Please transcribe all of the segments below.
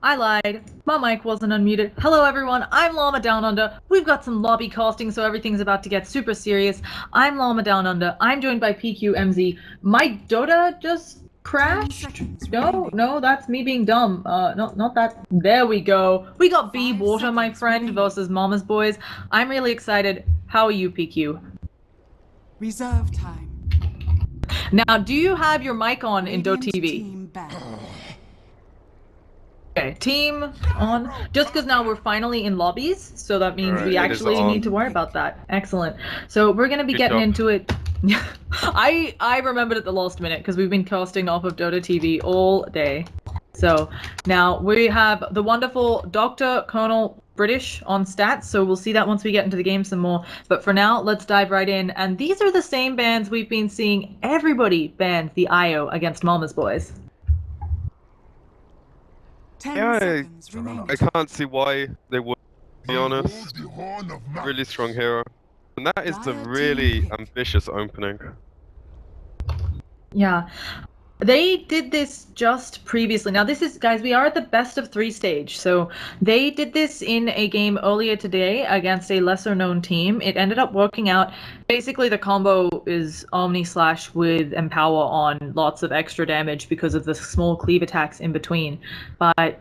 I lied. My mic wasn't unmuted. Hello everyone, I'm Llama Down Under. We've got some lobby casting, so everything's about to get super serious. I'm Llama Down Under. I'm joined by PQMZ. My Dota just crashed? No, that's me being dumb. Not that. There we go. We got BeWater, my friend, versus Mama's Boys. I'm really excited. How are you, PQ? Reserve time. Now, do you have your mic on in Dota TV? Okay, team on. Just because now we're finally in lobbies, so that means we actually need to worry about that. Excellent. So we're gonna be getting into it. I remembered at the last minute because we've been casting off of Dota TV all day. So now we have the wonderful Dr. Colonel British on stats, so we'll see that once we get into the game some more. But for now, let's dive right in. And these are the same bans we've been seeing everybody ban the IO against Mama's Boys. Yeah, I can't see why they would, to be honest. Really strong hero. And that is a really ambitious opening. Yeah. They did this just previously. Now this is, guys, we are at the best of 3 stage. So they did this in a game earlier today against a lesser known team. It ended up working out. Basically the combo is Omni Slash with Empower on lots of extra damage because of the small cleave attacks in between. But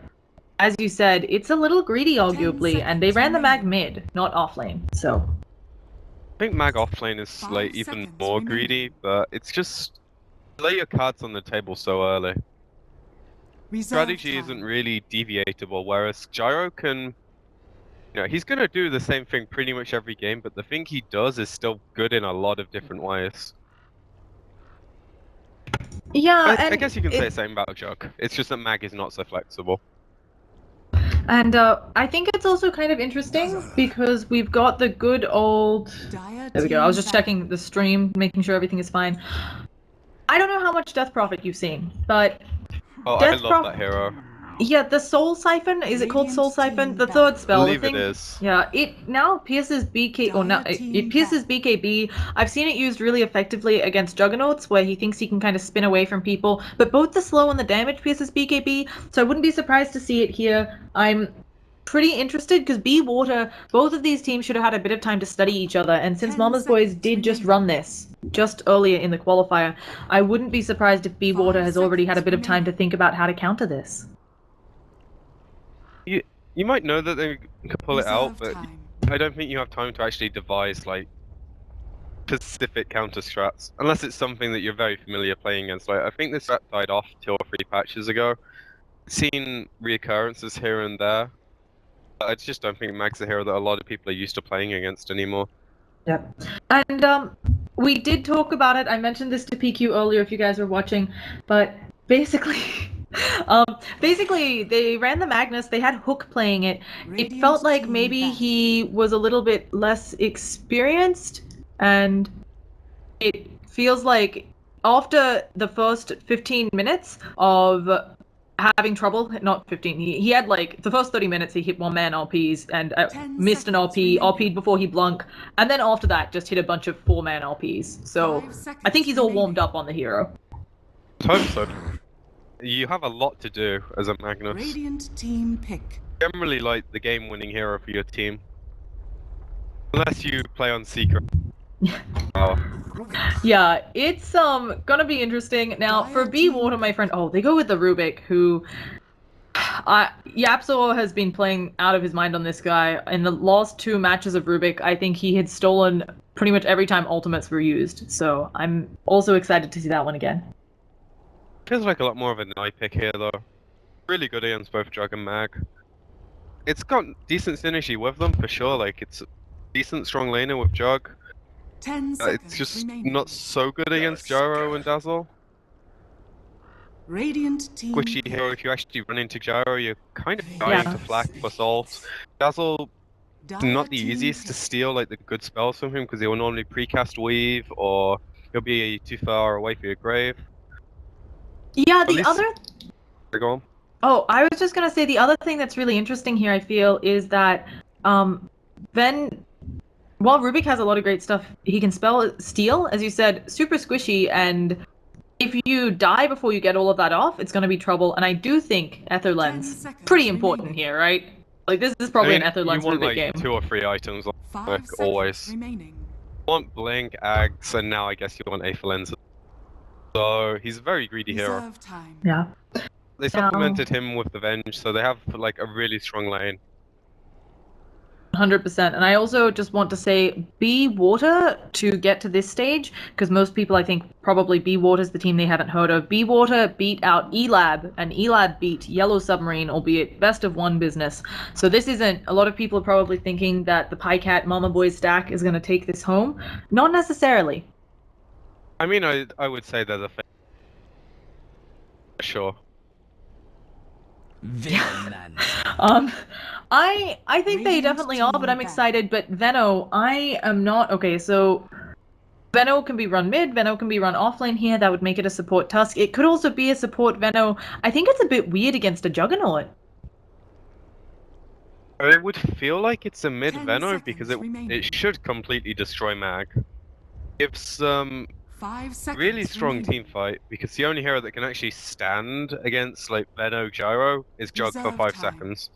as you said, it's a little greedy arguably, and they ran the mag mid, not off lane. So I think mag off lane is like even more greedy, but it's just lay your cards on the table so early. Strategy isn't really deviatable, whereas Gyro can, he's gonna do the same thing pretty much every game, but the thing he does is still good in a lot of different ways. yeah, I guess you can say the same about Jug. It's just that mag is not so flexible. And I think it's also kind of interesting because we've got the good old. There we go. I was just checking the stream, making sure everything is fine. I don't know how much Death Prophet you've seen, but I love that hero. Yeah, the Soul Siphon, is it called Soul Siphon? The third spell. I believe it is. Yeah, it now pierces BK, or no, it pierces BKB. I've seen it used really effectively against Juggernauts, where he thinks he can kind of spin away from people, but both the slow and the damage pierces BKB, so I wouldn't be surprised to see it here. I'm pretty interested, because BeWater, both of these teams should have had a bit of time to study each other, and since Mama's Boys did just run this just earlier in the qualifier, I wouldn't be surprised if BeWater has already had a bit of time to think about how to counter this. You might know that they can pull it out, but I don't think you have time to actually devise like specific counter strats, unless it's something that you're very familiar playing against. Like I think this strat died off 2 or 3 patches ago. Seen reoccurrences here and there, but I just don't think mag's a hero that a lot of people are used to playing against anymore. Yep. And we did talk about it. I mentioned this to PQ earlier if you guys were watching, but basically basically they ran the Magnus, they had Hook playing it. It felt like maybe he was a little bit less experienced, and it feels like after the first 15 minutes of having trouble, not 15, he had like the first 30 minutes he hit 1-man RPs and missed an RP, RP'd before he blunk, and then after that just hit a bunch of 4-man RPs. So I think he's all warmed up on the hero. I hope so. You have a lot to do as a Magnus. Radiant team pick. Generally like the game-winning hero for your team. Unless you play on Secret. Yeah, it's gonna be interesting. Now for BeWater, my friend, they go with the Rubik, who Yapso has been playing out of his mind on this guy. In the last 2 matches of Rubik, I think he had stolen pretty much every time ultimates were used, so I'm also excited to see that one again. Feels like a lot more of an eye pick here though. Really good against both Jug and Mag. It's got decent synergy with them for sure, like it's a decent strong laner with Jug. 10 seconds it's just remaining. not so good against Gyro and Dazzle. Radiant team Squishy hero, if you actually run into Gyro, you're kind of dying to flak plus ult. Dazzle is not the easiest to steal like the good spells from him because he'll normally precast weave or he'll be too far away for your grave. Yeah, the other... Go on. Oh, I was just gonna say the other thing that's really interesting here, I feel, is that then, while Rubik has a lot of great stuff, he can spell steal, as you said, super squishy, and if you die before you get all of that off, it's going to be trouble. And I do think Ether 10 Lens seconds pretty important remaining. here, right? Like this is probably an Ether you Lens want Rubik like game. 2 or 3 items, 5 like seconds always. remaining. You want Blink, Ags, and now I guess you want Aether Lens. So he's a very greedy hero. Reserve time. Yeah. They supplemented him with the Venge, so they have like a really strong lane. 100%. And I also just want to say BeWater to get to this stage, because most people I think probably BeWater's the team they haven't heard of. BeWater beat out Elab, and Elab beat Yellow Submarine, albeit best of one business. So this isn't, a lot of people are probably thinking that the Pycat Mama Boy stack is going to take this home. Not necessarily. I mean, I would say they're the sure. I think they Radiant definitely are, but team I'm excited. But Venno, I am not. Okay, so Venno can be run mid, Venno can be run offlane here. That would make it a support Tusk. It could also be a support Venno. I think it's a bit weird against a Juggernaut. It would feel like it's a mid 10 Venno because seconds remaining. it should completely destroy Mag. Gives 5 seconds really strong remaining. team fight because the only hero that can actually stand against like Venno Gyro is Jug for Reserve 5 time. seconds.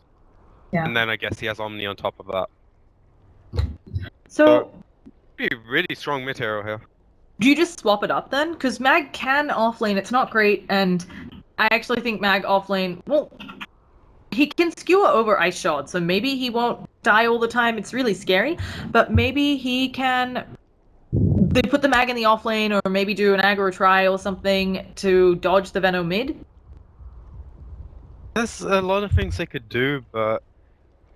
Yeah. And then I guess he has Omni on top of that. So Be a really strong mid hero here. do you just swap it up then? Because Mag can offlane. It's not great, and I actually think Mag offlane. Well, he can skewer over Ice Shot, so maybe he won't die all the time. It's really scary, but maybe he can. They put the Mag in the offlane, or maybe do an aggro try or something to dodge the Venno mid. There's a lot of things they could do, but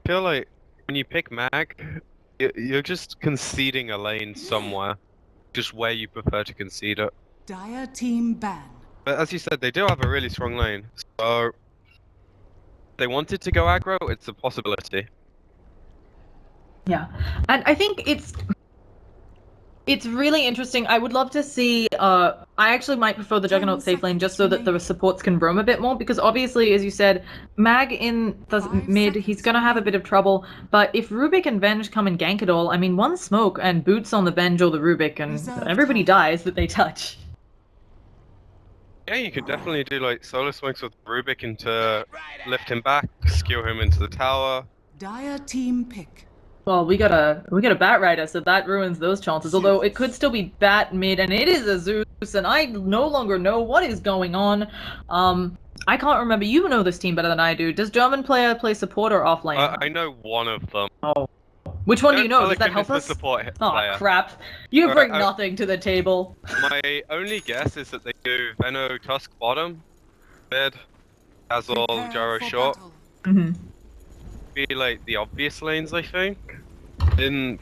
I feel like when you pick Mag, you're just conceding a lane somewhere, just where you prefer to concede it. Dire team ban. But as you said, they do have a really strong lane, so if they wanted to go aggro, it's a possibility. Yeah, and I think it's really interesting. I would love to see. I actually might prefer the Juggernaut safe lane just so that the supports can roam a bit more, because obviously, as you said, Mag in the 5 mid, seconds he's gonna have a bit of trouble. But if Rubik and Venge come and gank it all, I mean, one smoke and boots on the Venge or the Rubik, and Reserve everybody time. dies that they touch. Yeah, you could definitely do like solo swings with Rubik into lift him back, skew him into the tower. Dire team pick. Well, we got a Bat Rider, so that ruins those chances. Although it could still be Bat mid, and it is a Zeus, and I no longer know what is going on. I can't remember. You know this team better than I do. Does German player play support or offlane? I know one of them. Oh. Which one do you know? Does that Pelican help is us? the support Oh, player. crap. You bring Alright, nothing to the table. My only guess is that they do Venno Tusk bottom, mid, Azul, Prepare Gyro for short. battle. Mm-hmm. Be like the obvious lanes, I think.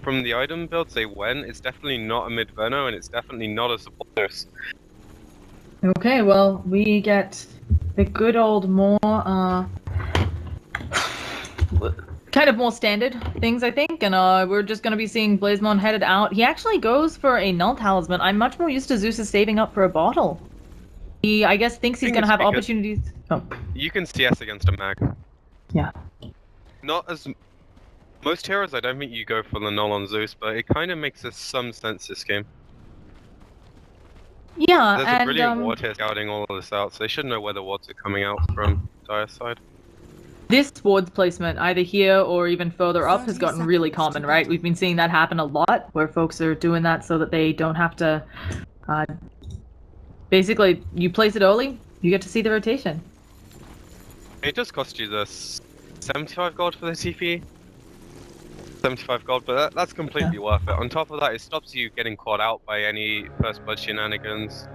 From the item builds they went, it's definitely not a mid Venno, and it's definitely not a support nurse. Okay, well, we get the good old more, kind of more standard things, I think, and we're just going to be seeing Blazemon headed out. He actually goes for a Null Talisman. I'm much more used to Zeus saving up for a bottle. He, I guess, thinks he's going to have opportunities. Oh. You can CS against a mag. Yeah. Not as... Most heroes, I don't think you go for the Null on Zeus, but it kind of makes some sense this game. Yeah, There's and a brilliant ward here scouting all of this out, so they should know where the wards are coming out from Dire's side. this ward's placement, either here or even further up, has 30 gotten really seconds common, to right? battle. We've been seeing that happen a lot, where folks are doing that so that they don't have to... basically, you place it early, you get to see the rotation. It does cost you the 75 gold for the TP. 75 gold, but that's completely worth it. On top of that, it stops you getting caught out by any first blood shenanigans.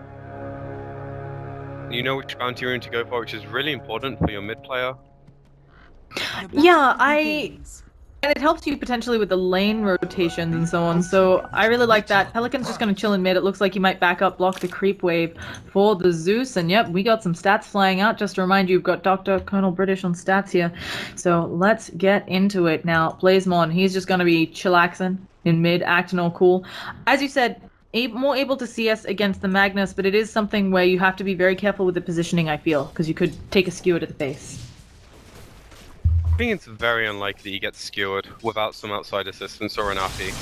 You know which bounty rune to go for, which is really important for your mid player. The Yeah, battle begins. And it helps you potentially with the lane rotations and so on, so I really like that. Pelican's just gonna chill in mid. It looks like he might back up, block the creep wave for the Zeus, and yep, we got some stats flying out. Just to remind you, we've got Dr. Colonel British on stats here. So let's get into it now. Blazemon, he's just gonna be chillaxing in mid, acting all cool. As you said, more able to CS against the Magnus, but it is something where you have to be very careful with the positioning, I feel, because you could take a skewer to the face. I think it's very unlikely you get skewered without some outside assistance or an RP.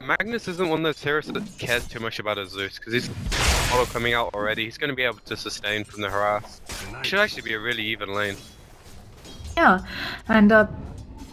Magnus isn't one of those heroes that cares too much about his Zeus, because he's auto coming out already. He's going to be able to sustain from the harass. Should actually be a really even lane. Yeah, and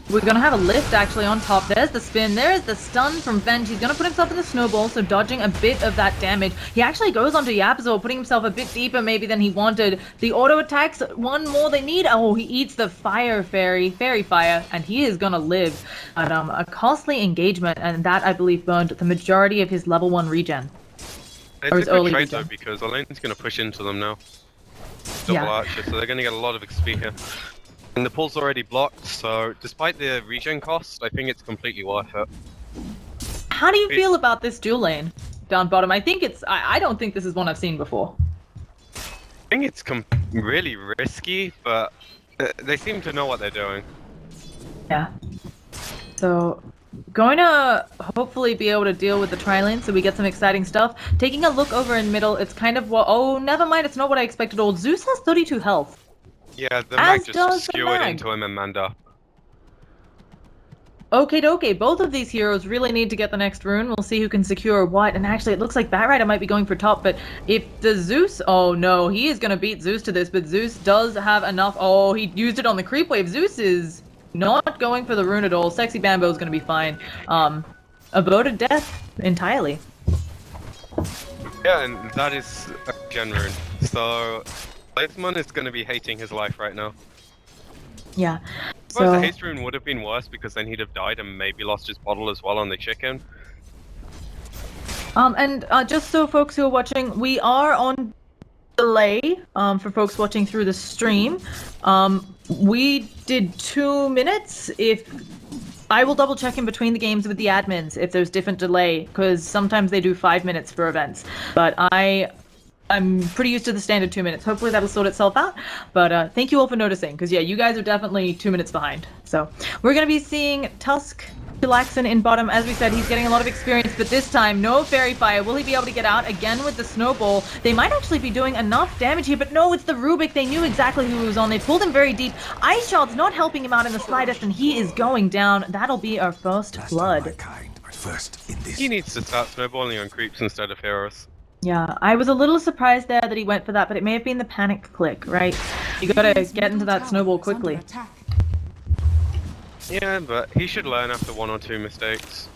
we're gonna have a lift actually on top. There's the spin, there's the stun from Venge. He's gonna put himself in the snowball, so dodging a bit of that damage. He actually goes onto Yapzor, putting himself a bit deeper maybe than he wanted. The auto attacks, one more they need. Oh, he eats the fire fairy fire, and he is gonna live. But a costly engagement, and that I believe burned the majority of his level 1 regen. It's Or a his good early trade regen. though, because the lane's going to push into them now. Double archer, so they're going to get a lot of XP here. And the pool's already blocked, so despite the regen cost, I think it's completely worth it. How do you feel about this dual lane down bottom? I think it's. I don't think this is one I've seen before. I think it's really risky, but they seem to know what they're doing. Yeah. So, going to hopefully be able to deal with the tri-lane so we get some exciting stuff. Taking a look over in middle, it's kind of what. Oh, never mind, it's not what I expected. Old Zeus has 32 health. Yeah, the As mag just does the skewered mag. into him and manned up. Okay, both of these heroes really need to get the next rune. We'll see who can secure what. And actually, it looks like BeWater might be going for top, but if the Zeus... Oh no, he is going to beat Zeus to this, but Zeus does have enough... Oh, he used it on the creep wave. Zeus is not going for the rune at all. Sexy Bambo is going to be fine. A bow to death entirely. Yeah, and that is a gen rune. So, Blazeman is going to be hating his life right now. Yeah. I suppose So... the haste rune would have been worse because then he'd have died and maybe lost his bottle as well on the chicken. Just so folks who are watching, we are on delay for folks watching through the stream. We did 2 minutes. If I will double check in between the games with the admins if there's different delay, because sometimes they do 5 minutes for events. But I'm pretty used to the standard 2 minutes. Hopefully that'll sort itself out. But thank you all for noticing, because yeah, you guys are definitely 2 minutes behind. So we're going to be seeing Tusk Chilaxin in bottom. As we said, he's getting a lot of experience, but this time, no Fairy Fire. Will he be able to get out again with the Snowball? They might actually be doing enough damage here, but no, it's the Rubik. They knew exactly who he was on. They pulled him very deep. Ice Shot's not helping him out in the slightest, and he is going down. That'll be our first blood. He needs to start snowballing on creeps instead of heroes. Yeah, I was a little surprised there that he went for that, but it may have been the panic click, right? You gotta get into that snowball quickly. Yeah, but he should learn after 1 or 2 mistakes.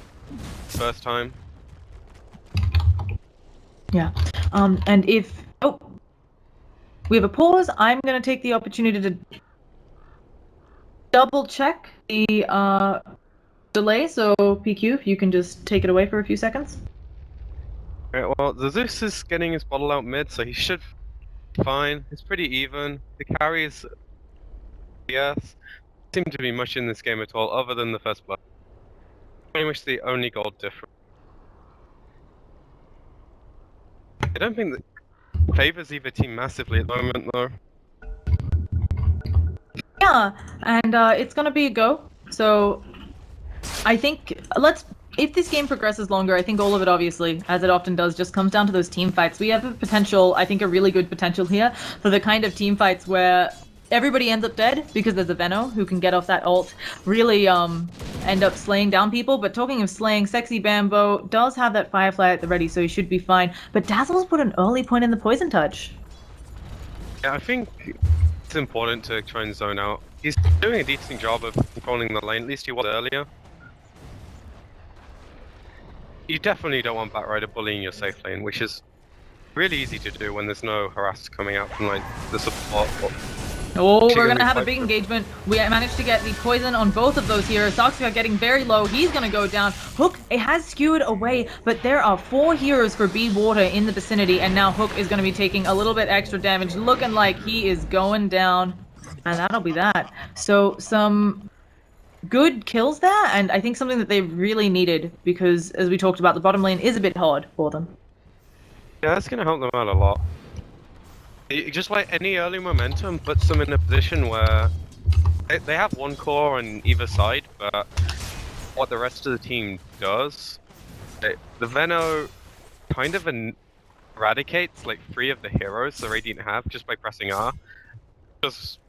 First time. Yeah. And if... Oh! We have a pause. I'm gonna take the opportunity to double check the delay, so PQ, if you can just take it away for a few seconds. Alright, well, the Zeus is getting his bottle out mid, so he should be fine. It's pretty even. The carries... Yes. Seem to be much in this game at all, other than the first blood. Pretty much the only gold difference. I don't think that favors either team massively at the moment, though. Yeah, and it's gonna be a go. So I think if this game progresses longer, I think all of it, obviously, as it often does, just comes down to those team fights. We have a potential, I think a really good potential here for the kind of team fights where everybody ends up dead because there's a Venno who can get off that ult, really end up slaying down people. But talking of slaying, Sexy Bambo does have that Firefly at the ready, so he should be fine. But Dazzle's put an early point in the Poison Touch. Yeah, I think it's important to try and zone out. He's doing a decent job of controlling the lane, at least he was earlier. You definitely don't want Batrider bullying your safe lane, which is really easy to do when there's no harass coming out from like the support. Oh, we're gonna have a big engagement. We managed to get the poison on both of those heroes. Soxia getting very low. He's gonna go down. Hook, it has skewed away, but there are 4 heroes for BeWater in the vicinity, and now Hook is gonna be taking a little bit extra damage, looking like he is going down. And that'll be that. So, some good kills there, and I think something that they really needed, because, as we talked about, the bottom lane is a bit hard for them. Yeah, that's gonna help them out a lot. Just like any early momentum puts them in a position where they have one core on either side, but what the rest of the team does, the Venno kind of eradicates like 3 of the heroes the Radiant have just by pressing R. Just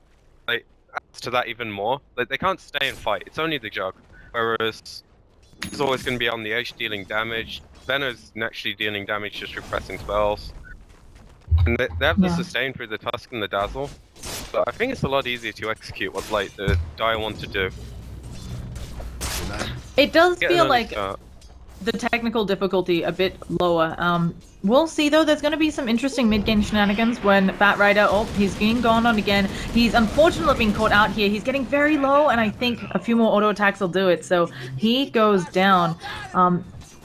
like adds to that even more. Like they can't stay and fight. It's only the Jug, whereas it's always going to be on the edge dealing damage. Venno's naturally dealing damage just through pressing spells. And they have the Yeah. sustain through the Tusk and the Dazzle. But I think it's a lot easier to execute what like the Dire want to do. It does Get an feel early like start. the technical difficulty a bit lower. We'll see though. There's going to be some interesting mid-game shenanigans when Bat Rider. Oh, he's being gone on again. He's unfortunately being caught out here. He's getting very low, and I think a few more auto attacks will do it. So he goes down.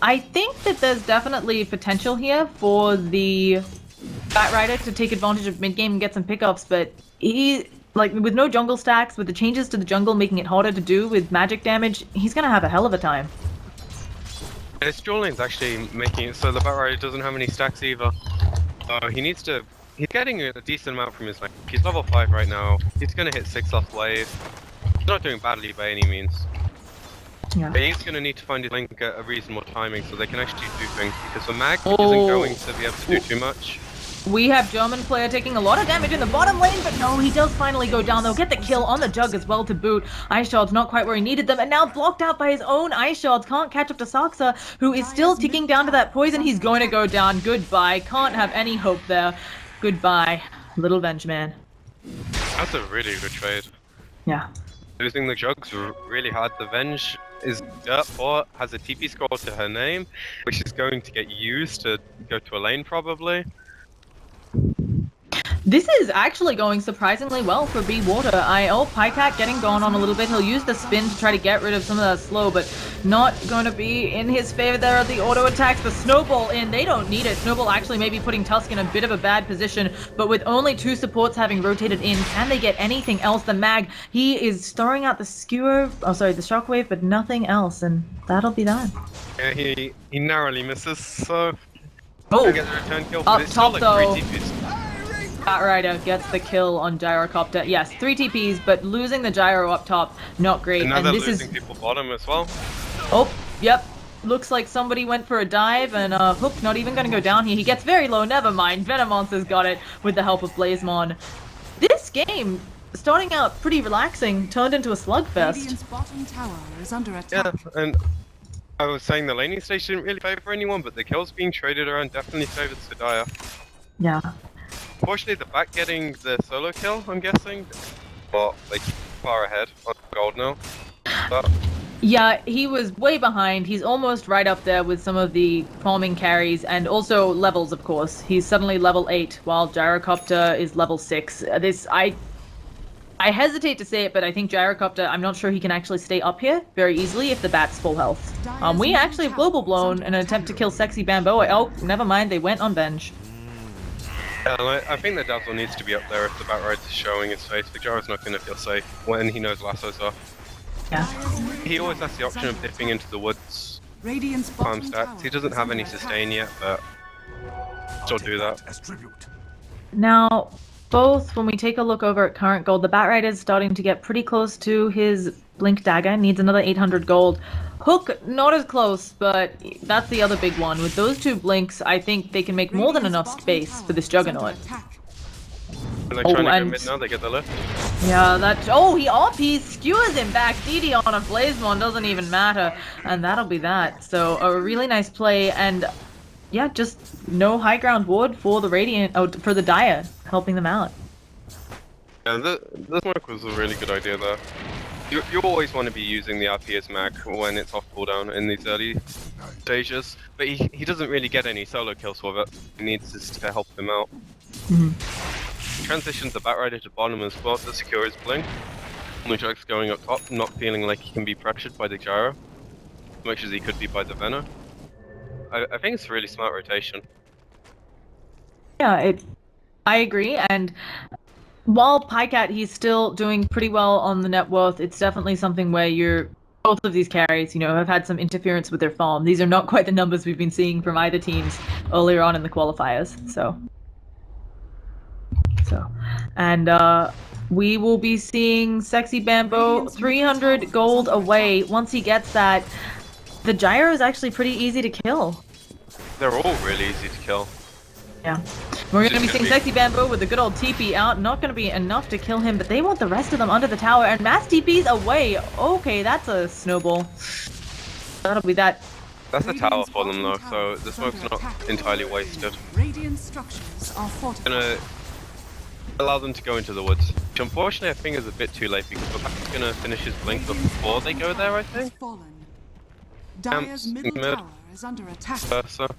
I think that there's definitely potential here for the Bat Rider to take advantage of mid-game and get some pickups, but he. Like, with no jungle stacks, with the changes to the jungle making it harder to do with magic damage, he's gonna have a hell of a time. And his dual lane's actually making it so the Bat Rider doesn't have any stacks either. He needs to. He's getting a decent amount from his lane. He's level 5 right now. He's gonna hit 6 off wave. He's not doing badly by any means. Yeah. But he's gonna need to find his lane at a reasonable timing so they can actually do things. Because the mag isn't going to be able to do too much. We have German player taking a lot of damage in the bottom lane, but no, he does finally go down. They'll get the kill on the Jug as well to boot. Ice Shards not quite where he needed them, and now blocked out by his own Ice Shards. Can't catch up to Saksa, who is still ticking down to that poison. He's going to go down. Goodbye. Can't have any hope there. Goodbye, little Venge Man. That's a really good trade. Yeah. Losing the Jugs really hard. The Venge is dirt poor, has a TP score to her name, which is going to get used to go to a lane probably. This is actually going surprisingly well for BeWater. Pycat getting gone on a little bit. He'll use the spin to try to get rid of some of that slow, but not going to be in his favor. There are the auto attacks. The Snowball in. They don't need it. Snowball actually maybe putting Tusk in a bit of a bad position, but with only 2 supports having rotated in, can they get anything else? The Mag, he is throwing out the skewer, the shockwave, but nothing else, and that'll be that. Yeah, he narrowly misses, so... Oh, Get the return kill, up but it's still top like 3 though. TPs. Bat Rider gets the kill on Gyrocopter. Yes, 3 TPs, but losing the Gyro up top, not great. And now and they're this losing is... people bottom as well. Oh, yep. Looks like somebody went for a dive, and Hook not even going to go down here. He gets very low, never mind. Venomonster's got it with the help of Blazemon. This game, starting out pretty relaxing, turned into a slugfest. Radiant's bottom tower is under attack. Yeah, and I was saying the laning stage didn't really favor anyone, but the kills being traded around definitely favored Sudaya. Yeah. Unfortunately, the back getting the solo kill, I'm guessing, but like far ahead on gold now. But Yeah, he was way behind. He's almost right up there with some of the farming carries and also levels, of course. He's suddenly level 8 while Gyrocopter is level 6. I hesitate to say it, but I think Gyrocopter, I'm not sure he can actually stay up here very easily if the bat's full health. We actually have Global Blown in an attempt to kill Sexy Bamboo. Oh, never mind, they went on Venge. I think the Dazzle needs to be up there if the Bat Rider's showing his face. The Gyro's not going to feel safe when he knows lassos off. Yeah. He always has the option of dipping into the woods, Radiant's farm bottom stacks. tower He doesn't is have under any attack. sustain yet, but still do that. Now, both, when we take a look over at current gold, the Bat Rider is starting to get pretty close to his Blink Dagger, needs another 800 gold. Hook, not as close, but that's the other big one. With those 2 blinks, I think they can make more than enough space for this Juggernaut. They're Oh, trying to go and- mid now, they get the lift. Yeah, he skewers him back. DD on a Blazemon doesn't even matter, and that'll be that. So a really nice play, and yeah, just no high ground ward for the for the Dire, helping them out. Yeah, the smoke was a really good idea there. You always want to be using the RP as mag when it's off cooldown in these early stages, but he doesn't really get any solo kills with it. He needs this to help him out. Transitions the Bat Rider to bottom as well to secure his blink. Mujag's going up top, not feeling like he can be pressured by the Gyro, as much as he could be by the Venom. I think it's a really smart rotation. Yeah, I agree, and while Pycat, he's still doing pretty well on the net worth, it's definitely something where both of these carries, have had some interference with their farm. These are not quite the numbers we've been seeing from either teams earlier on in the qualifiers, so. And we will be seeing Sexy Bamboo 300 gold away. Once he gets that, the Gyro is actually pretty easy to kill. They're all really easy to kill. Yeah. We're going to be Just seeing gonna be- Sexy Bamboo with a good old TP out. Not going to be enough to kill him, but they want the rest of them under the tower. And mass TP's away. Okay, that's a snowball. That'll be that. That's a tower Radiant's for them though, bottom so tower the is smoke's under not attack. entirely wasted. Radiant structures are fortified. Gonna allow them to go into the woods. Which unfortunately I think is a bit too late because Bapak's gonna finish his blink before they go there, I think. Dire's middle mid. tower is under attack. Versa.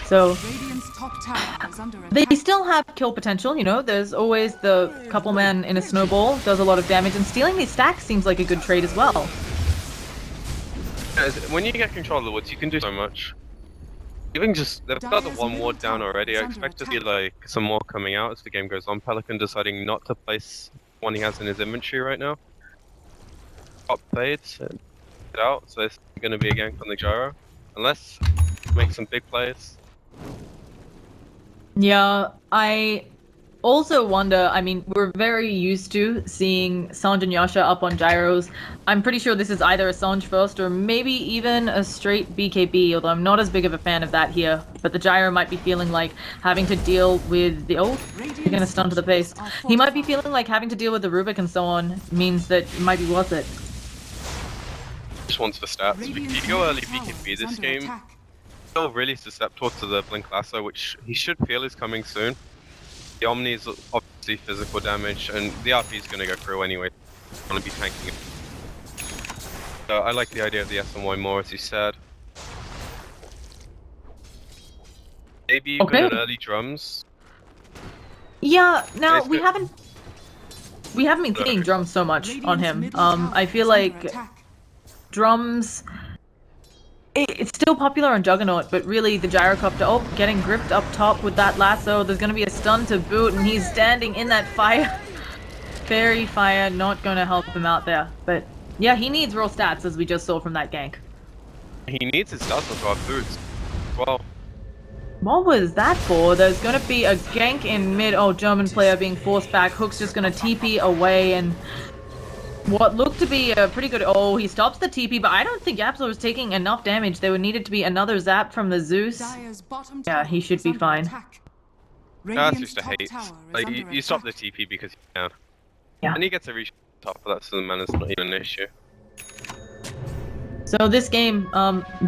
So Radiant's top tower is under they attack. still have kill potential, you know, there's always the couple man in a snowball, does a lot of damage, and stealing these stacks seems like a good trade as well. When you get control of the woods, you can do so much. Even just, they've got the one ward down already. I expect to see like some more coming out as the game goes on. Pelican deciding not to place one he has in his inventory right now. Top fades, get out, so it's going to be a gank on the gyro. Unless make some big plays. Yeah, I also wonder, I mean, we're very used to seeing Sange and Yasha up on gyros. I'm pretty sure this is either a Sange first or maybe even a straight BKB, although I'm not as big of a fan of that here. But the gyro might be feeling like having to deal with the... Oh, you're gonna stun to the face. He might be feeling like having to deal with the Rubik and so on means that it might be worth it. Just wants for stats. If you go early BKB this game, still really susceptible to the Blink Lasso, which he should feel is coming soon. The Omni is obviously physical damage, and the RP is going to go through anyway. I'm going to be tanking it. So I like the idea of the SMY more, as you said. Maybe even an early drums. Yeah, now we haven't been seeing drums so much on him. I feel like drums... It's still popular on Juggernaut, but really the gyrocopter, oh, getting gripped up top with that lasso. There's gonna be a stun to boot, and he's standing in that fire. Fairy fire, not gonna help him out there. But yeah, he needs raw stats, as we just saw from that gank. He needs his stats to have boots. Well, what was that for? There's gonna be a gank in mid. Oh, German player being forced back. Hook's just gonna TP away, and what looked to be a pretty good... Oh, he stops the TP, but I don't think Yapsor was taking enough damage. There would needed to be another zap from the Zeus. Yeah, he should be fine. That's just a hate. Like, you stop the TP because you can. Yeah. And he gets a reach top of that, so the mana's not even an issue. So this game,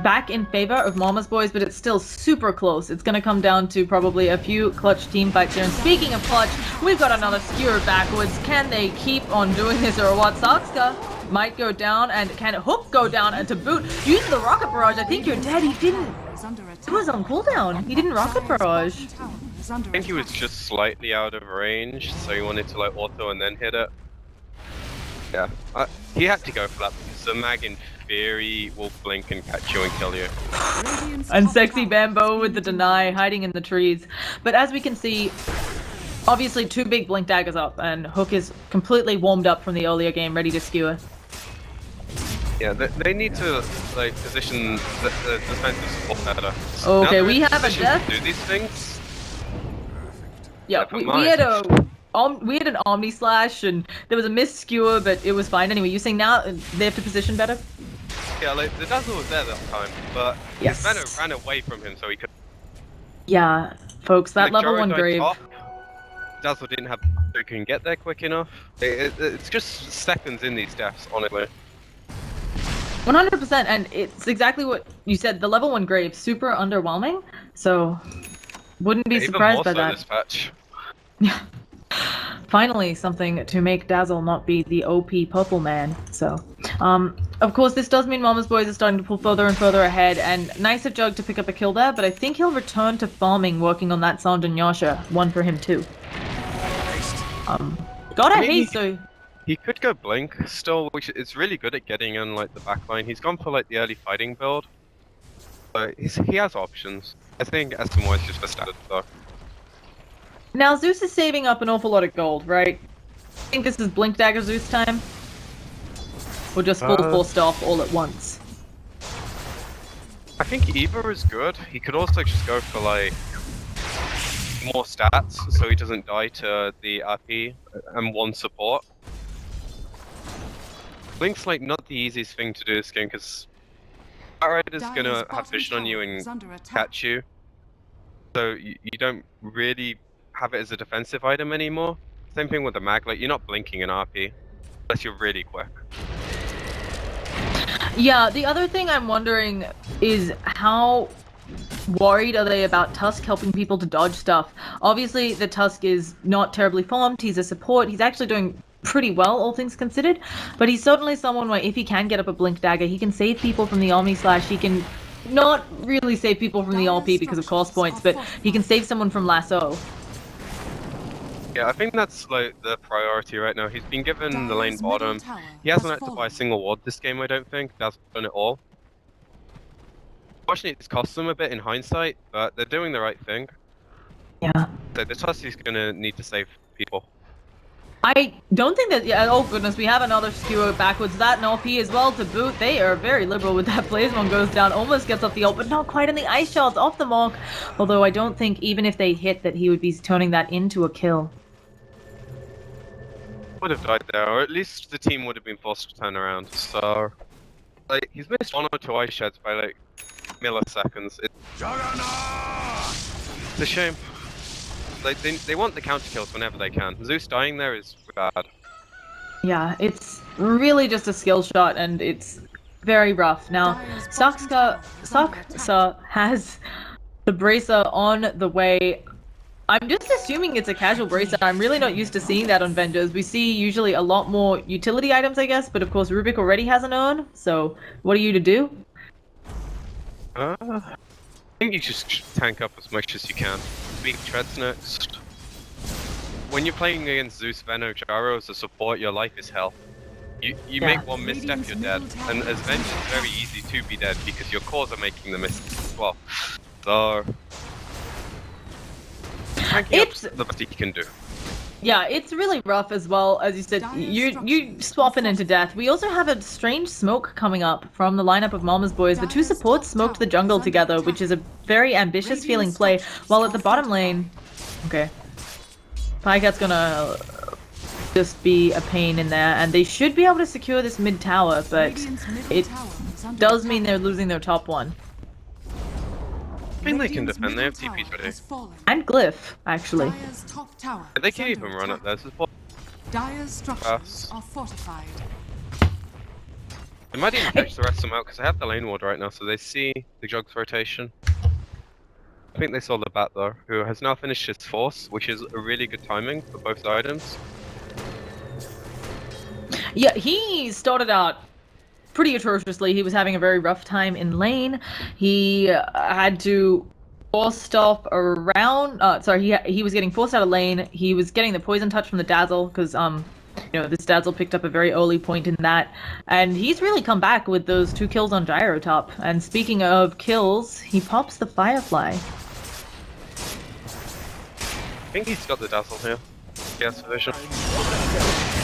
back in favor of Mama's Boys, but it's still super close. It's gonna come down to probably a few clutch team fights here. And speaking of clutch, we've got another skewer backwards. Can they keep on doing this or what? Sakska might go down, and can Hook go down? And to boot, use the rocket barrage. I think you're dead. He didn't. He was on cooldown. He didn't rocket barrage. I think he was just slightly out of range, so he wanted to like auto and then hit it. Yeah, he had to go for that because the mag in theory will blink and catch you and kill you. And Sexy Bambo with the deny, hiding in the trees. But as we can see, obviously 2 big blink daggers up, and Hook is completely warmed up from the earlier game, ready to skewer. Yeah, they need to like position the defensive support better. Okay, we have a death. Do these things. Yeah, we had an Omni Slash, and there was a missed skewer, but it was fine. Anyway, you're saying now they have to position better? Yeah, like, the Dazzle was there that time, but yes, his ran away from him, so he could... Yeah, folks, that like, level 1 grave... Top, Dazzle didn't have... so he couldn't get there quick enough. It's just seconds in these deaths, honestly. 100%, and it's exactly what you said. The level 1 grave, super underwhelming, so wouldn't be surprised by that. This patch. Yeah. Finally, something to make Dazzle not be the OP purple man. So, of course, this does mean Mama's Boys are starting to pull further and further ahead, and nice of Jug to pick up a kill there, but I think he'll return to farming, working on that Sange and Yasha. One for him, too. Gotta haste, so... He could go Blink still, which is really good at getting in like the backline. He's gone for like the early fighting build, but he has options. I think SMY is just for status though. Now Zeus is saving up an awful lot of gold, right? I think this is Blink Dagger Zeus time? Or just full forced off all at once? I think either is good. He could also just go for like more stats so he doesn't die to the RP and 1 support. Blink's like not the easiest thing to do this game because Rider's gonna have vision on you and catch you. So you don't really have it as a defensive item anymore. Same thing with the mag, like you're not blinking an RP unless you're really quick. Yeah, the other thing I'm wondering is how worried are they about Tusk helping people to dodge stuff? Obviously, the Tusk is not terribly formed. He's a support. He's actually doing pretty well, all things considered. But he's certainly someone where if he can get up a Blink Dagger, he can save people from the Omni Slash. He can not really save people from the LP because of cost points, but he can save someone from Lasso. Yeah, I think that's like the priority right now. He's been given the lane bottom. He hasn't had to buy a single ward this game, I don't think. That's done it all. Unfortunately, it's cost them a bit in hindsight, but they're doing the right thing. Yeah. So the Tusk is gonna need to save people. I don't think that. Yeah. Oh goodness, we have another skewer backwards. That and LP as well to boot. They are very liberal with that. Blazemon goes down, almost gets off the ult, but not quite in the ice shards off the mark. Although I don't think even if they hit that he would be turning that into a kill. Would have died there, or at least the team would have been forced to turn around. So, like, he's missed 1 or 2 ice shards by like milliseconds. It's a shame. Like they want the counter kills whenever they can. Zeus dying there is bad. Yeah, it's really just a skill shot, and it's very rough. Now, Saksa has the bracer on the way. I'm just assuming it's a casual bracer. I'm really not used to seeing that on vendors. We see usually a lot more utility items, I guess, but of course Rubik already has an urn, so what are you to do? I think you just tank up as much as you can. Big treads next. When you're playing against Zeus, Veno, Gyro as a support, your life is hell. You make one misstep, you're dead. And as Venge, it's very easy to be dead because your cores are making the missteps as well. So... It's the best you can do. Yeah, it's really rough as well. As you said, you swapping into death. We also have a strange smoke coming up from the lineup of Mama's Boys. The two supports smoked the jungle together, which is a very ambitious feeling play. While at the bottom lane, okay, Pycat's gonna just be a pain in there, and they should be able to secure this mid tower, but it does mean they're losing their top one. I mean, they can defend, they have TPs ready. And Glyph, actually. They can even run up there, support. Dire's structures are fortified. They might even catch the rest of them out, because they have the lane ward right now, so they see the Jug's rotation. I think they saw the Bat though, who has now finished his force, which is a really good timing for both items. Yeah, he started out pretty atrociously. He was having a very rough time in lane. He had to force stuff around. He was getting forced out of lane. He was getting the poison touch from the Dazzle because this Dazzle picked up a very early point in that, and he's really come back with those 2 kills on Gyro top. And speaking of kills, he pops the Firefly. I think he's got the Dazzle here. Yes, vision.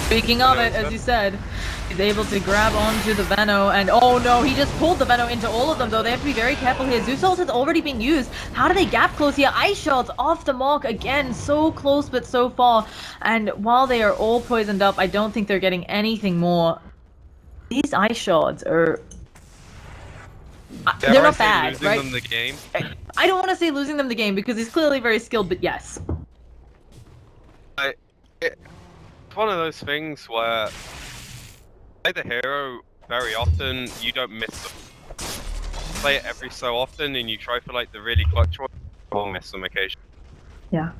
Speaking of it, as you said, he's able to grab onto the Veno, and oh no, he just pulled the Veno into all of them, though. They have to be very careful here. Zeus ult has already been used. How do they gap close here? Ice shards off the mark again, so close but so far. And while they are all poisoned up, I don't think they're getting anything more. These ice shards are... they're not bad, losing right? them the game? I don't want to say losing them the game because he's clearly very skilled, but yes. It's one of those things where play the hero very often, you don't miss them. Play it every so often and you try for like the really clutch one, you'll miss them occasionally. Yeah.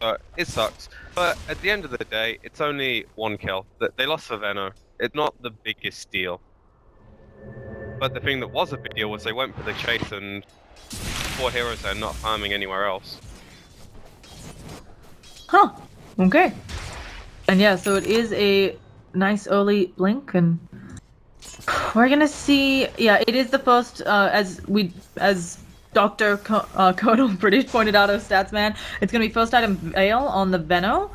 But it sucks. But at the end of the day, it's only 1 kill. They lost for Veno. It's not the biggest deal. But the thing that was a big deal was they went for the chase and 4 heroes there not farming anywhere else. Huh. Okay. And yeah, so it is a nice early blink, and we're gonna see. Yeah, it is the first, as Dr. Colonel British pointed out of Statsman, it's gonna be first item Veil on the Veno.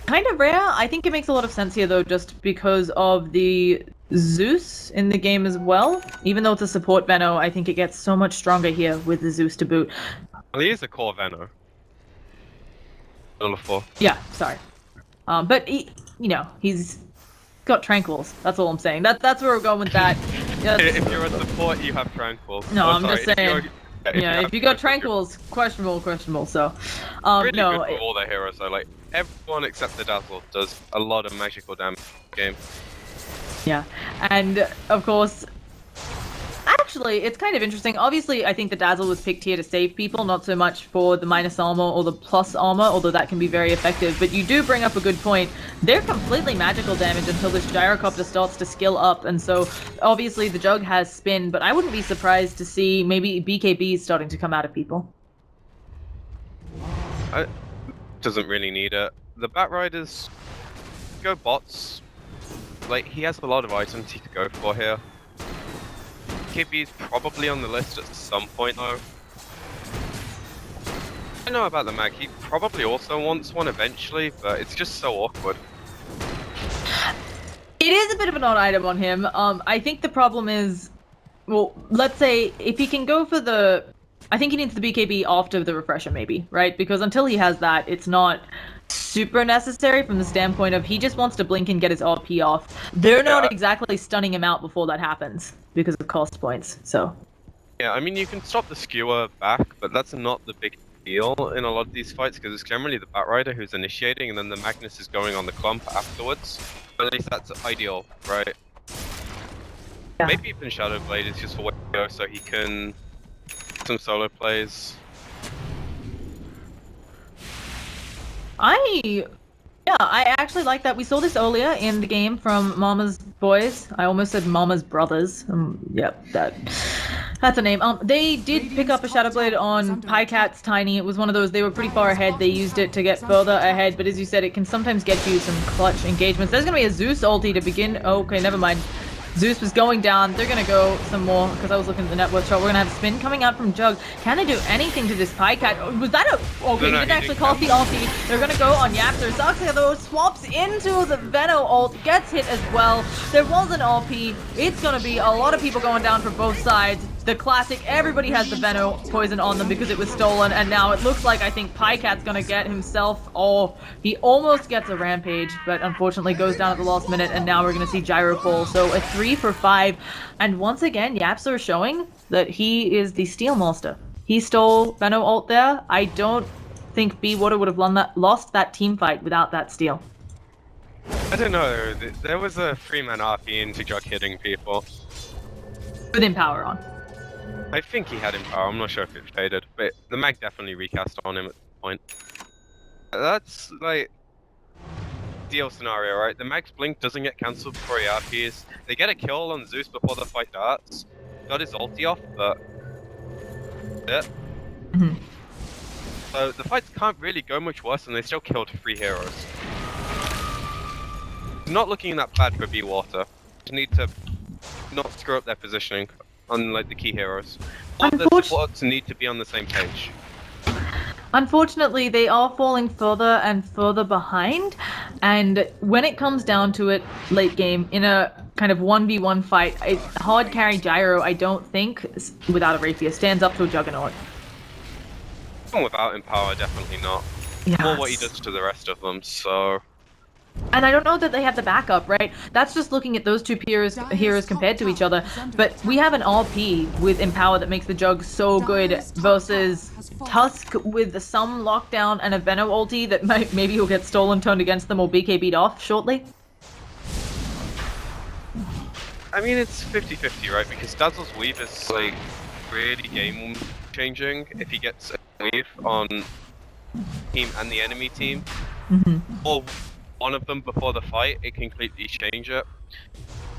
Kind of rare. I think it makes a lot of sense here though, just because of the Zeus in the game as well. Even though it's a support Veno, I think it gets so much stronger here with the Zeus to boot. Well, he is a core Veno. Level 4. Yeah, sorry. But he's got tranquils. That's all I'm saying. That's where we're going with that. If you're a support, you have tranquils. No, I'm sorry, just saying. If you got tranquils, questionable. So, really no. Good for all their heroes though. Like everyone except the Dazzle does a lot of magical damage in the game. Yeah, and of course, actually, it's kind of interesting. Obviously, I think the Dazzle was picked here to save people, not so much for the minus armor or the plus armor, although that can be very effective. But you do bring up a good point. They're completely magical damage until this gyrocopter starts to skill up, and so obviously the Jug has spin, but I wouldn't be surprised to see maybe BKBs starting to come out of people. Doesn't really need it. The Bat Riders go bots. Like, he has a lot of items he could go for here. KB's probably on the list at some point though. I don't know about the mag, he probably also wants one eventually, but it's just so awkward. It is a bit of an odd item on him. I think the problem is, well, let's say if he can go for the, I think he needs the BKB after the refresher maybe, right? Because until he has that, it's not super necessary from the standpoint of he just wants to blink and get his RP off. They're not exactly stunning him out before that happens because of cost points, so. Yeah, I mean, you can stop the skewer back, but that's not the big deal in a lot of these fights because it's generally the Bat Rider who's initiating and then the Magnus is going on the clump afterwards. At least that's ideal, right? Yeah. Maybe even Shadow Blade is just for Waco so he can some solo plays. I actually like that. We saw this earlier in the game from Mama's Boys. I almost said Mama's Brothers. Yep, that's a name. They did pick up a Shadow Blade on Pycat's Tiny. It was one of those, they were pretty far ahead. They used it to get further ahead, but as you said, it can sometimes get you some clutch engagements. There's going to be a Zeus ulti to begin. Oh, okay, never mind. Zeus was going down. They're going to go some more because I was looking at the network shot. We're going to have spin coming out from Jug. Can they do anything to this Pycat? Was that a... Okay, he didn't actually call the ulti. They're going to go on Yapster. Zaxia, though, swaps into the Veno ult. Gets hit as well. There was an RP. It's going to be a lot of people going down for both sides. The classic, everybody has the Veno poison on them because it was stolen, and now it looks like I think Pycat's gonna get himself, he almost gets a Rampage, but unfortunately goes down at the last minute, and now we're gonna see Gyro fall. So a 3 for 5, and once again, Yapster showing that he is the Steel Master. He stole Veno ult there. I don't think BeWater would have lost that team fight without that steal. I don't know, there was a 3-man RP into Jug hitting people. With Empower on. I think he had Empower, I'm not sure if it faded, but the mag definitely recast on him at the point. That's like ideal scenario, right? The mag's blink doesn't get cancelled before he RPs. They get a kill on Zeus before the fight starts. Got his ulti off, but yeah. So the fights can't really go much worse, and they still killed 3 heroes. It's not looking that bad for BeWater. Just need to not screw up their positioning on like the key heroes. All the supports need to be on the same page. Unfortunately, they are falling further and further behind, and when it comes down to it late game, in a kind of 1v1 fight, a hard carry Gyro, I don't think, without a Rapier, stands up to a Juggernaut. Without Empower, definitely not. Yes. More what he does to the rest of them, so... And I don't know that they have the backup, right? That's just looking at those two heroes compared to each other. But we have an RP with Empower that makes the Jug so good versus Tusk with some lockdown and a Veno ulti that maybe he'll get stolen, turned against them, or BKB'd off shortly. I mean, it's 50-50, right? Because Dazzle's weave is, like, really game-changing if he gets a weave on team and the enemy team. Or one of them before the fight, it can completely change it.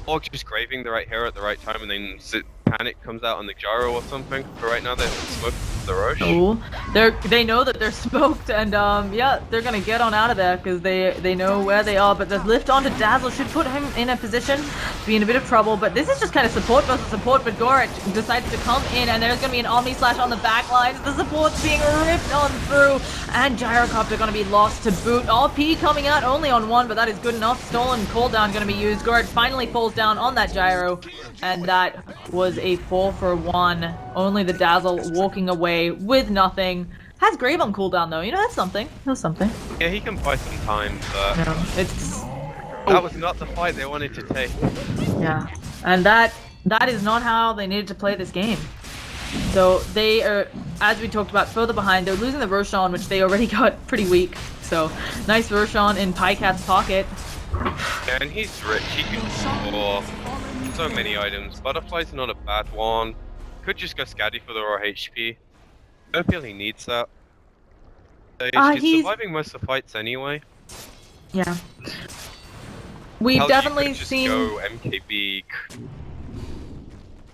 Or just graving the right hero at the right time and then panic comes out on the Gyro or something. But right now they're smoked the Roche. Cool. They know that they're smoked, and yeah, they're gonna get on out of there because they know where they are. But the lift onto Dazzle should put him in a position to be in a bit of trouble. But this is just kind of support versus support. But Gorich decides to come in, and there's gonna be an Omni Slash on the back lines. The support's being ripped on through, and Gyrocopter gonna be lost to boot. RP coming out only on one, but that is good enough. Stolen cooldown gonna be used. Gorich finally falls down on that Gyro, and that was a 4 for 1. Only the Dazzle walking away with nothing. Has Grave on cooldown though, you know, that's something. That's something. Yeah, he can buy some time, but no, it's... that was not the fight they wanted to take. Yeah, and that is not how they needed to play this game. So they are, as we talked about, further behind. They're losing the Roshan, which they already got pretty weak. So nice Roshan in Pycat's pocket. Yeah, and he's rich, he can score. So many items. Butterfly's not a bad one. Could just go Scatty for the raw HP. Don't feel he needs that. He's surviving most of the fights anyway. Yeah. We've Hell, definitely you could just seen. go MKB.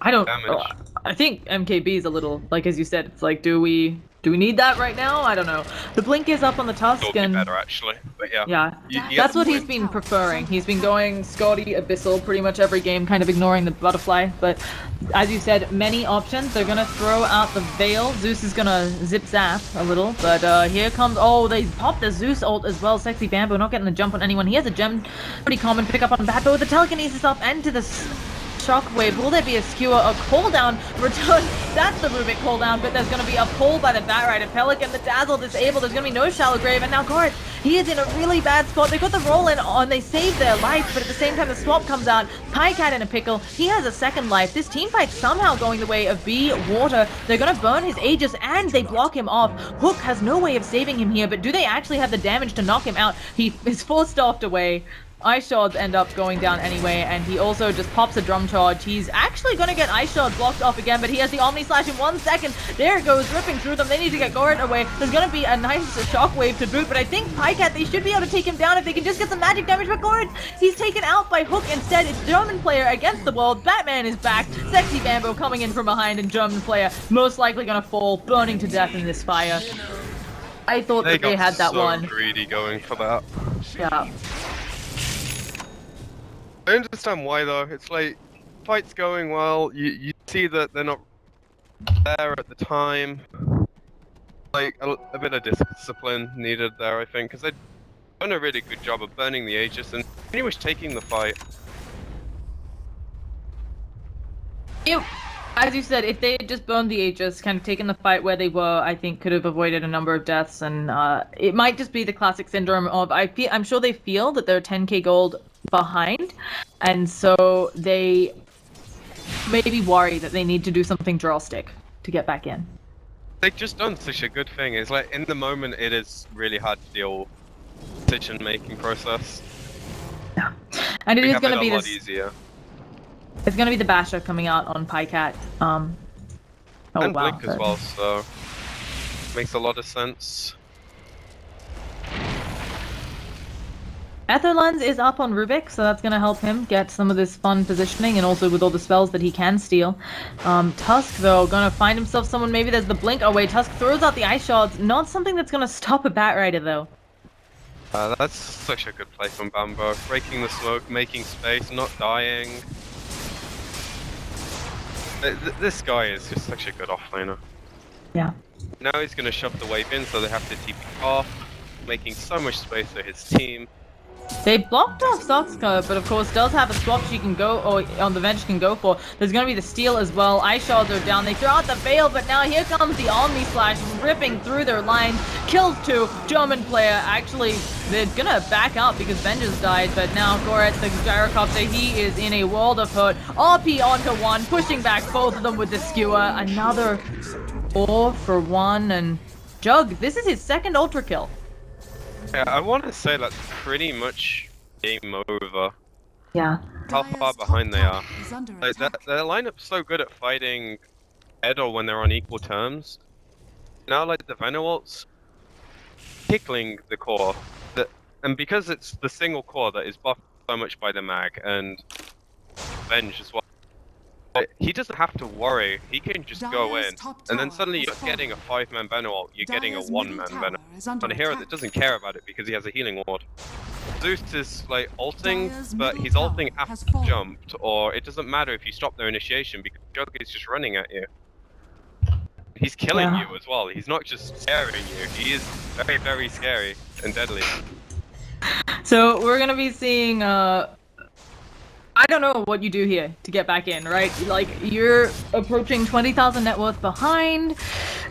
I don't. Damage. I think MKB is a little like as you said. It's like, do we need that right now? I don't know. The blink is up on the Tusk It'll be and better actually, but yeah. yeah, You that's get what the he's point. been preferring. He's been going Scotty, Abyssal pretty much every game, kind of ignoring the Butterfly. But as you said, many options. They're gonna throw out the Veil. Zeus is gonna zip zap a little, but here comes. Oh, they popped the Zeus ult as well. Sexy Bamboo not getting the jump on anyone. He has a gem, pretty common pick up on Bad, but with the telekinesis up and to the Shockwave. Will there be a skewer? A cooldown return? That's the Rubik cooldown, but there's going to be a pull by the Batrider. Pelican, the Dazzle disabled. There's going to be no Shallow Grave, and now Goret, he is in a really bad spot. They got the roll in on, they saved their life, but at the same time the swap comes out. Pycat in a pickle. He has a second life. This team fight's somehow going the way of BeWater. They're going to burn his Aegis, and they block him off. Hook has no way of saving him here, but do they actually have the damage to knock him out? He is forced off away. Ice Shards end up going down anyway, and he also just pops a drum charge. He's actually going to get Ice Shards blocked off again, but he has the Omni Slash in 1 second. There it goes, ripping through them. They need to get Goret away. There's going to be a nice Shockwave to boot, but I think Pycat, they should be able to take him down if they can just get some magic damage. But Goret, he's taken out by Hook instead. It's German player against the world. Batman is back. Sexy Bamboo coming in from behind, and German player most likely going to fall, burning to death in this fire. I thought that they had that one. Greedy going for that. Yeah. I understand why though. It's like fight's going well. You see that they're not there at the time. Like a bit of discipline needed there, I think, because they've done a really good job of burning the Aegis and pretty much taking the fight. As you said, if they had just burned the Aegis, kind of taken the fight where they were, I think could have avoided a number of deaths. And it might just be the classic syndrome of I'm sure they feel that they're 10k gold behind, and so they maybe worry that they need to do something drastic to get back in. They've just done such a good thing. It's like in the moment it is really hard to deal with the decision-making process. Yeah, and it is going to be a lot easier. It's going to be the Basher coming out on Pycat. And Blink as well, so makes a lot of sense. Etherlands is up on Rubik, so that's going to help him get some of this fun positioning, and also with all the spells that he can steal. Tusk, though, going to find himself someone. Maybe there's the Blink. Oh, wait, Tusk throws out the Ice Shards. Not something that's going to stop a Batrider, though. That's such a good play from Bambo. Breaking the smoke, making space, not dying. This guy is just such a good offlaner. Yeah. Now he's going to shove the wave in, so they have to TP off, making so much space for his team. They blocked off Soxka, but of course does have a swap she can go, or on the bench can go for. There's going to be the steal as well. Ice Shards are down. They throw out the Veil, but now here comes the Omni Slash ripping through their lines. Kills 2. German player. Actually, they're going to back out because Vengeance died, but now Goret, the Gyrocopter, he is in a world of hurt. RP onto 1, pushing back both of them with the skewer. Another 4 for 1, and Jug, this is his second Ultra kill. Yeah, I want to say that's pretty much game over. Yeah. How far behind they are. Like, their lineup's so good at fighting Edo when they're on equal terms. Now, like, the Venom-ults tickling the core. And because it's the single core that is buffed so much by the mag and Venge as well, he doesn't have to worry. He can just go in, and then suddenly you're getting a 5-man Venom-ult, you're getting a 1-man Venom. On a hero that doesn't care about it because he has a healing ward. Zeus is like ulting, but he's ulting after jumped, or it doesn't matter if you stop their initiation because Jug is just running at you. He's killing you as well. He's not just scaring you. He is very, very scary and deadly. So we're gonna be seeing I don't know what you do here to get back in, right? Like, you're approaching 20,000 net worth behind.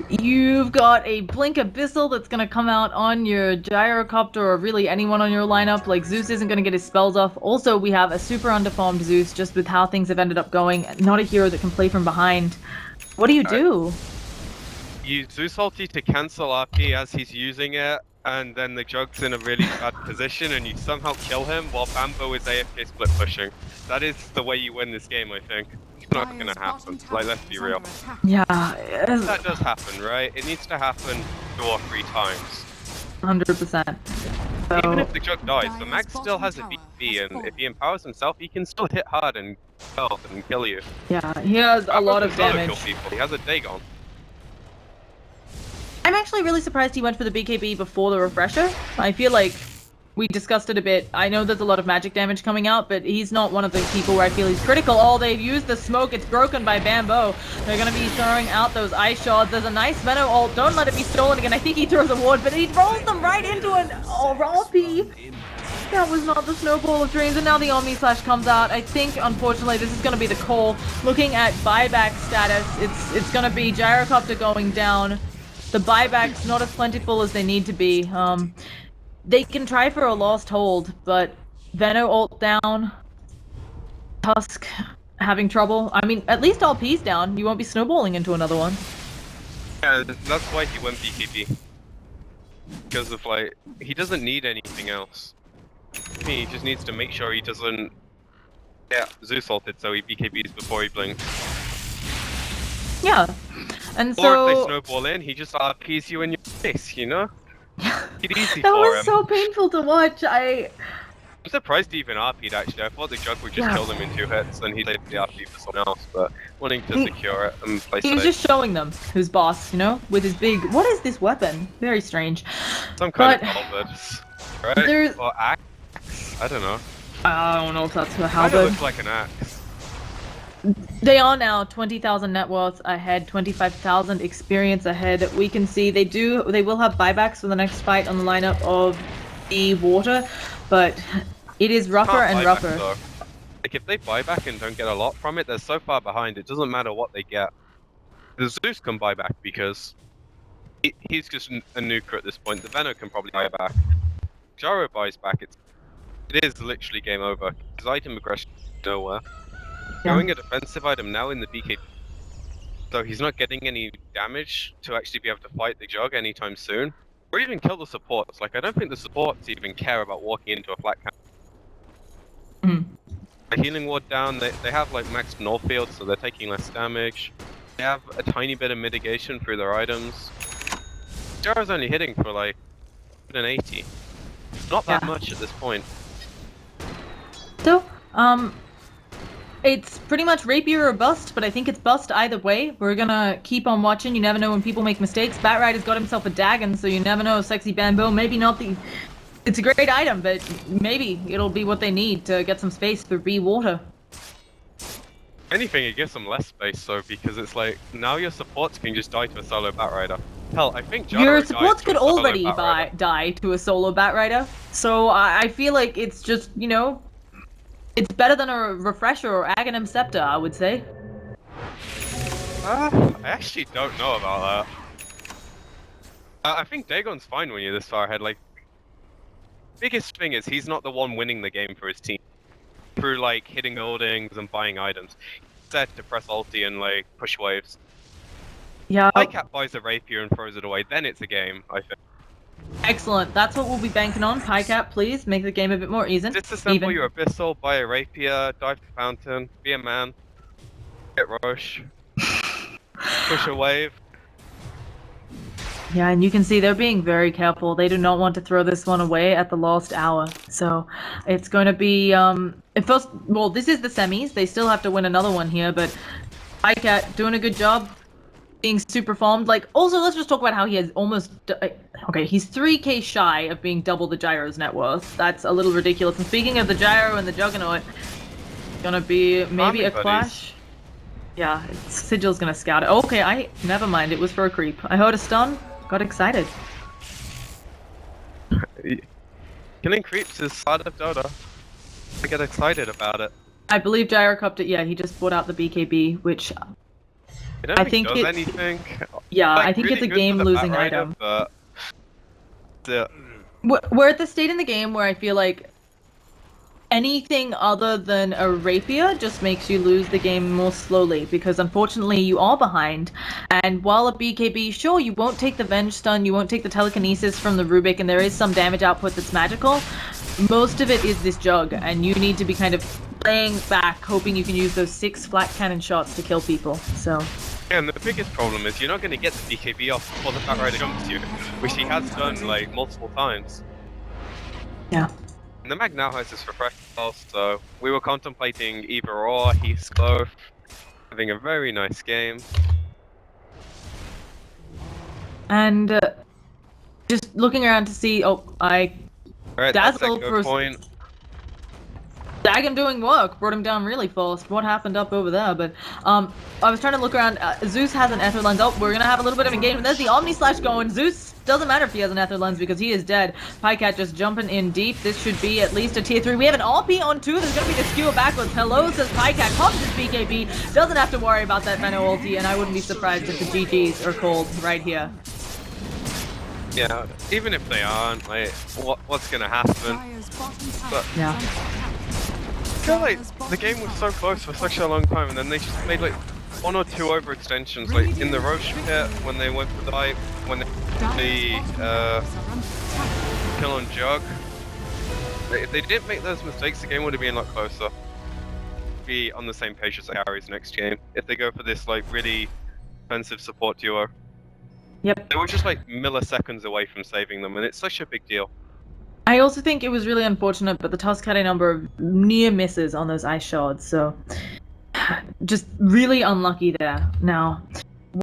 You've got a Blink Abyssal that's gonna come out on your Gyrocopter, or really anyone on your lineup. Like, Zeus isn't gonna get his spells off. Also, we have a super underformed Zeus, just with how things have ended up going. Not a hero that can play from behind. What do you do? Use Zeus ulti to cancel RP as he's using it. and then the Jug's in a really bad position, and you somehow kill him while Bambo is AFK split pushing. That is the way you win this game, I think. It's not Dire's gonna happen. bottom Like, tower let's be is real. under attack. Yeah, That does happen, right? It needs to happen 2 or 3 times. 100%. Even So, if the Jug dies, the Dire's Mag still bottom has a tower BB, has and if he empowers himself, he can still hit hard and kill you. yeah, he has a lot of Bambo can damage. solo kill people. He has a Dagon. I'm actually really surprised he went for the BKB before the refresher. I feel like we discussed it a bit. I know there's a lot of magic damage coming out, but he's not one of the people where I feel he's critical. Oh, they've used the smoke. It's broken by Bambo. They're going to be throwing out those ice shards. There's a nice Venom ult. Don't let it be stolen again. I think he throws a ward, but he rolls them right into an RP. That was not the snowball of dreams, and now the Omni Slash comes out. I think, unfortunately, this is going to be the call. Looking at buyback status, it's going to be Gyrocopter going down. The buybacks not as plentiful as they need to be. They can try for a lost hold, but Veno ult down. Tusk having trouble. I mean, at least RP's down. You won't be snowballing into another one. Yeah, that's why he went BKB. Because of, like, he doesn't need anything else. He just needs to make sure he doesn't get Zeus ulted, so he BKBs before he blinks. Yeah. And Or if so they snowball in, he just RPs you in your face, you know? It's easy that for was him. so painful to watch. I'm surprised he even RP'd actually. I thought the Jug would just Yeah. kill them in 2 hits, and he'd save the RP for someone else, but wanting to secure it and play He was safe. just showing them who's boss, you know, with his big. What is this weapon? Very strange. Some kind but of halberd, right? there's- Or axe? I don't know. I don't know if that's a Kind of halberd. looks like an axe. They are now 20,000 net worth ahead, 25,000 experience ahead. We can see they will have buybacks for the next fight on the lineup of BeWater, but it is rougher Can't and buy rougher. back, though. Like, if they buy back and don't get a lot from it, they're so far behind, it doesn't matter what they get. The Zeus can buy back because he's just a nuker at this point. The Venom can probably buy back. Gyro buys back, it is literally game over. His item aggression is nowhere. Yeah. Going a defensive item now in the BK, so he's not getting any damage to actually be able to fight the Jug anytime soon. Or even kill the supports. Like, I don't think the supports even care about walking into a flat camp. Mhm. The healing ward down, they have like max null field, so they're taking less damage. They have a tiny bit of mitigation through their items. Gyro's only hitting for like 180. Not that Yeah. much at this point. So, it's pretty much rapier or bust, but I think it's bust either way. We're gonna keep on watching. You never know when people make mistakes. Batrider's got himself a Dagon, so you never know. Sexy Bamboo, maybe not the. It's a great item, but maybe it'll be what they need to get some space for BeWater. Anything, it gives them less space, though, because it's like, now your supports can just die to a solo Batrider. Hell, I think Gyro Your died supports to could a solo already Batrider. die to a solo Batrider, so I feel like it's just, you know, it's better than a Refresher or Aghanim Scepter, I would say. I actually don't know about that. I think Dagon's fine when you're this far ahead. Like, biggest thing is he's not the one winning the game for his team through like hitting buildings and buying items. He's set to press ulti and like push waves. Yeah. Highcap buys a rapier and throws it away, then it's a game, I think. Excellent. That's what we'll be banking on. Highcap, please make the game a bit more even. Disassemble your Abyssal, buy a rapier, dive to fountain, be a man, get Roche, push a wave. Yeah, and you can see they're being very careful. They do not want to throw this one away at the last hour. So it's going to be first. Well, this is the semis. They still have to win another one here, but Highcat doing a good job, being super farmed. Like, also, let's just talk about how he has almost. Okay, he's 3k shy of being double the Gyro's net worth. That's a little ridiculous. And speaking of the Gyro and the Juggernaut, gonna be maybe a clash. Yeah, Sigil's gonna scout it. Okay, never mind. It was for a creep. I heard a stun. Got excited. Killing creeps is part of Dota. I get excited about it. I believe Gyrocopter, yeah, he just brought out the BKB, which I think does it- anything. yeah, Like, I think really it's a good for the game-losing Batrider, item. But We're at the state in the game where I feel like anything other than a rapier just makes you lose the game more slowly, because unfortunately you are behind. And while a BKB, sure, you won't take the Venge Stun, you won't take the telekinesis from the Rubik, and there is some damage output that's magical, most of it is this jug, and you need to be kind of playing back, hoping you can use those 6 flat cannon shots to kill people, so... Yeah, and the biggest problem is you're not going to get the BKB off before the Fat Rider jumps you, which he has done, like, multiple times. Yeah. And the Mag now has this refresh spell, so we were contemplating either or. He's both having a very nice game. And just looking around to see, Alright, that's a good point. Dagam doing work, brought him down really fast. What happened up over there? But I was trying to look around. Zeus has an Ether Lens. Oh, we're gonna have a little bit of engagement. There's the Omni Slash going. Zeus doesn't matter if he has an Ether Lens because he is dead. Pycat just jumping in deep. This should be at least a tier 3. We have an RP on 2. There's gonna be the skewer backwards. Hello, says Pycat. Pops his BKB. Doesn't have to worry about that Venom ulti, and I wouldn't be surprised if the GGs are called right here. Yeah, even if they aren't, like, what's gonna happen? But Yeah. I feel like the game was so close for such a long time, and then they just made like 1 or 2 overextensions, like in the Roche pit when they went for dive, when they kill on Jug. If they didn't make those mistakes, the game would have been a lot closer. Be on the same page as the carries next game if they go for this like really defensive support duo. Yep. They were just like milliseconds away from saving them, and it's such a big deal. I also think it was really unfortunate, but the Tusk had a number of near misses on those ice shards, so just really unlucky there. Now,